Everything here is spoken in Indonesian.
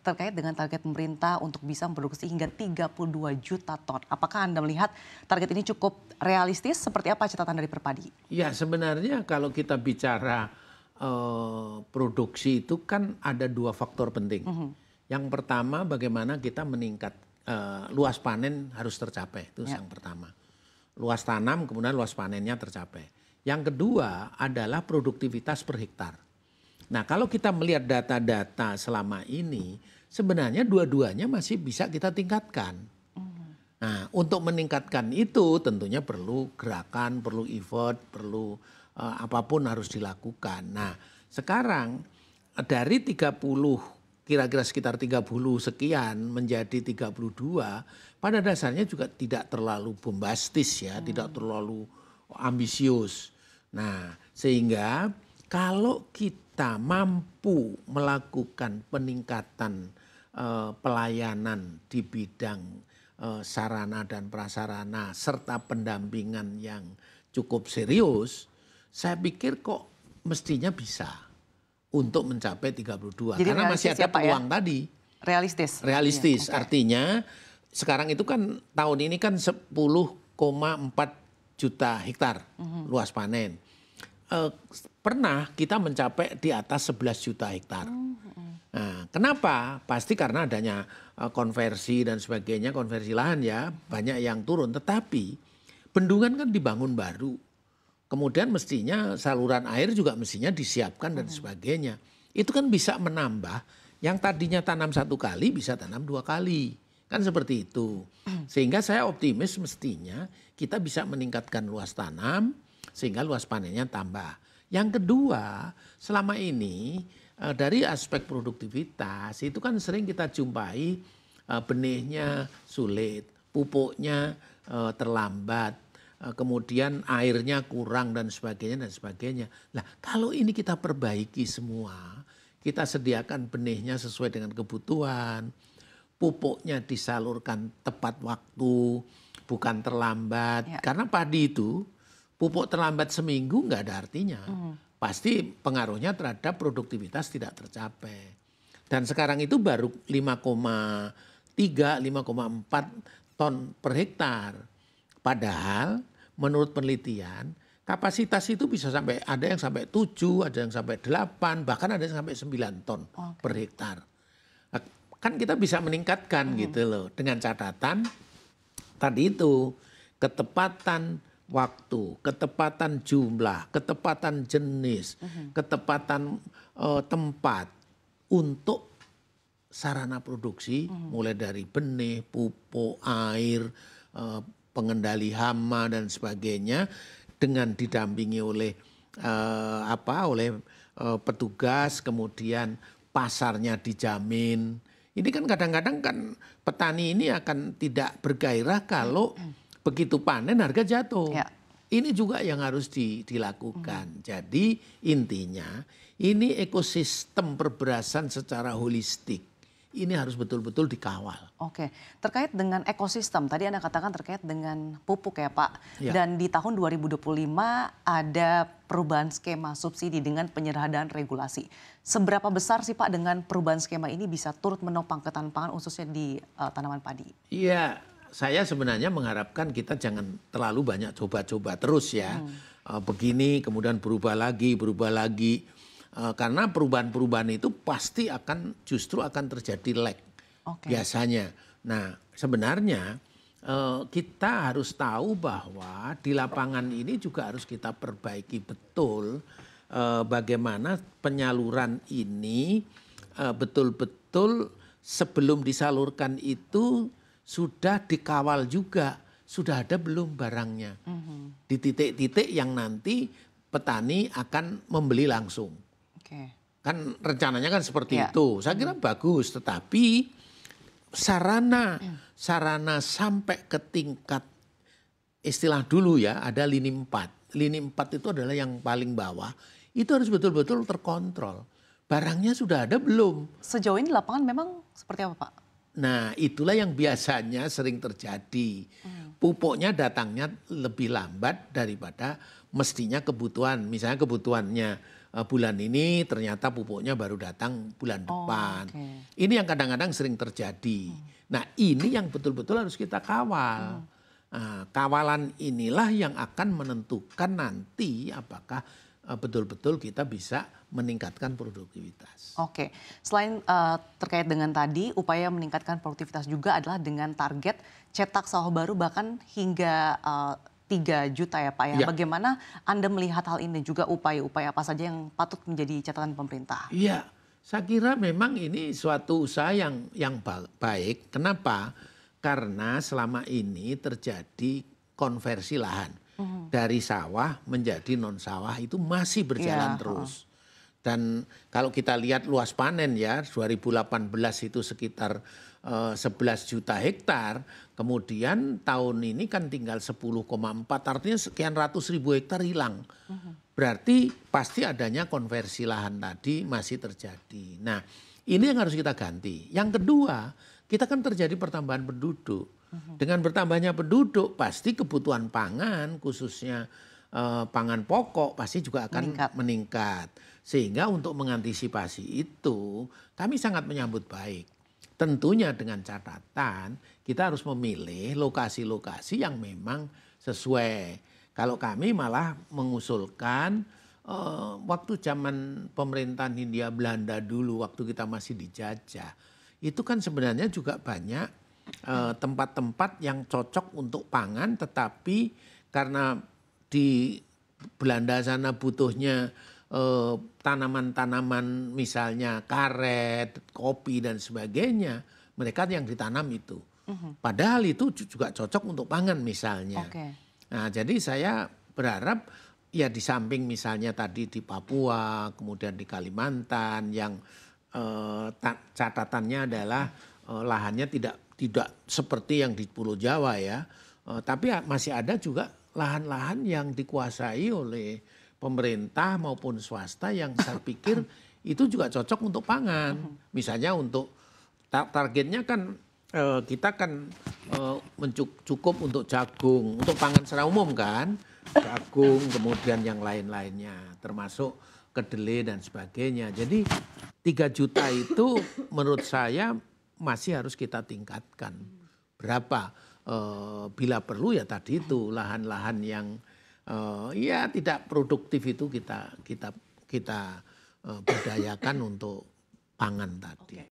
terkait dengan target pemerintah untuk bisa memproduksi hingga 32 juta ton. Apakah Anda melihat target ini cukup realistis? Seperti apa catatan dari Perpadi? Ya sebenarnya kalau kita bicara produksi itu kan ada dua faktor penting. Yang pertama bagaimana kita meningkat luas panen harus tercapai, itu yang pertama. Luas tanam kemudian luas panennya tercapai. Yang kedua adalah produktivitas per hektar. Nah kalau kita melihat data-data selama ini sebenarnya dua-duanya masih bisa kita tingkatkan. Nah untuk meningkatkan itu tentunya perlu gerakan, perlu effort, perlu apapun harus dilakukan. Nah sekarang dari 30 kira-kira sekitar 30 sekian menjadi 32 pada dasarnya juga tidak terlalu bombastis ya, tidak terlalu ambisius. Nah sehingga kalau kita mampu melakukan peningkatan pelayanan di bidang sarana dan prasarana serta pendampingan yang cukup serius, saya pikir kok mestinya bisa untuk mencapai 32. Jadi karena masih ada peluang tadi. Realistis? Realistis, ya, artinya sekarang itu kan tahun ini kan 10,4 juta hektar luas panen. Pernah kita mencapai di atas 11 juta hektar. Nah, kenapa? Pasti karena adanya konversi dan sebagainya, konversi lahan ya, banyak yang turun. Tetapi bendungan kan dibangun baru. Kemudian mestinya saluran air juga mestinya disiapkan dan sebagainya. Itu kan bisa menambah yang tadinya tanam 1 kali bisa tanam 2 kali. Kan seperti itu. Sehingga saya optimis mestinya kita bisa meningkatkan luas tanam sehingga luas panennya tambah. Yang kedua, selama ini dari aspek produktivitas itu kan sering kita jumpai benihnya sulit, pupuknya terlambat, kemudian airnya kurang dan sebagainya dan sebagainya. Nah, kalau ini kita perbaiki semua, kita sediakan benihnya sesuai dengan kebutuhan, pupuknya disalurkan tepat waktu, bukan terlambat. Ya. Karena padi itu pupuk terlambat seminggu nggak ada artinya. Pasti pengaruhnya terhadap produktivitas tidak tercapai. Dan sekarang itu baru 5,3, 5,4 ton per hektar. Padahal menurut penelitian kapasitas itu bisa sampai ada yang sampai 7, ada yang sampai 8, bahkan ada yang sampai 9 ton per hektar. Kan kita bisa meningkatkan gitu loh dengan catatan tadi itu ketepatan waktu, ketepatan jumlah, ketepatan jenis, ketepatan tempat untuk sarana produksi mulai dari benih, pupuk, air, pengendali hama dan sebagainya dengan didampingi oleh petugas, kemudian pasarnya dijamin. Ini kan kadang-kadang kan petani ini akan tidak bergairah kalau begitu panen harga jatuh. Ya. Ini juga yang harus dilakukan. Jadi intinya ini ekosistem perberasan secara holistik. Ini harus betul-betul dikawal. Oke, terkait dengan ekosistem, tadi Anda katakan terkait dengan pupuk ya Pak. Ya. Dan di tahun 2025 ada perubahan skema subsidi dengan penyerahan dan regulasi. Seberapa besar sih Pak dengan perubahan skema ini bisa turut menopang ketahanan pangan khususnya di tanaman padi? Iya, saya sebenarnya mengharapkan kita jangan terlalu banyak coba-coba terus ya. Begini kemudian berubah lagi. Karena perubahan-perubahan itu pasti justru akan terjadi lag biasanya. Nah sebenarnya kita harus tahu bahwa di lapangan ini juga harus kita perbaiki betul bagaimana penyaluran ini betul-betul sebelum disalurkan itu sudah dikawal juga, sudah ada belum barangnya di titik-titik yang nanti petani akan membeli langsung. Kan rencananya kan seperti itu. Saya kira bagus, tetapi sarana sampai ke tingkat istilah dulu ya, ada lini 4. Lini 4 itu adalah yang paling bawah. Itu harus betul-betul terkontrol. Barangnya sudah ada belum? Sejauh ini lapangan memang seperti apa Pak? Nah itulah yang biasanya sering terjadi. Pupuknya datangnya lebih lambat daripada mestinya kebutuhan. Misalnya kebutuhannya bulan ini ternyata pupuknya baru datang bulan depan. Ini yang kadang-kadang sering terjadi. Nah ini yang betul-betul harus kita kawal. Kawalan inilah yang akan menentukan nanti apakah betul-betul kita bisa meningkatkan produktivitas. Oke, selain terkait dengan tadi upaya meningkatkan produktivitas juga adalah dengan target cetak sawah baru bahkan hingga 3 juta ya Pak ya. Bagaimana Anda melihat hal ini juga upaya-upaya apa saja yang patut menjadi catatan pemerintah? Iya, saya kira memang ini suatu usaha yang baik. Kenapa? Karena selama ini terjadi konversi lahan. Dari sawah menjadi non sawah itu masih berjalan terus. Dan kalau kita lihat luas panen ya 2018 itu sekitar 11 juta hektar. Kemudian tahun ini kan tinggal 10,4 artinya sekian ratus ribu hektar hilang. Berarti pasti adanya konversi lahan tadi masih terjadi. Nah ini yang harus kita ganti. Yang kedua kita kan terjadi pertambahan penduduk. Dengan bertambahnya penduduk pasti kebutuhan pangan khususnya pangan pokok pasti juga akan meningkat. Sehingga untuk mengantisipasi itu kami sangat menyambut baik. Tentunya dengan catatan kita harus memilih lokasi-lokasi yang memang sesuai. Kalau kami malah mengusulkan waktu zaman pemerintahan Hindia Belanda dulu waktu kita masih dijajah. Itu kan sebenarnya juga banyak tempat-tempat yang cocok untuk pangan tetapi karena di Belanda sana butuhnya tanaman-tanaman misalnya karet, kopi dan sebagainya, mereka yang ditanam itu. Padahal itu juga cocok untuk pangan misalnya. Nah, jadi saya berharap ya di samping misalnya tadi di Papua, kemudian di Kalimantan yang catatannya adalah lahannya tidak seperti yang di Pulau Jawa ya, tapi masih ada juga lahan-lahan yang dikuasai oleh pemerintah maupun swasta yang saya pikir itu juga cocok untuk pangan. Misalnya untuk targetnya kan kita kan cukup untuk jagung, untuk pangan secara umum kan, jagung kemudian yang lain-lainnya termasuk kedelai dan sebagainya. Jadi 3 juta itu menurut saya masih harus kita tingkatkan. Berapa? Bila perlu ya tadi itu lahan-lahan yang ya tidak produktif itu kita berdayakan untuk pangan tadi.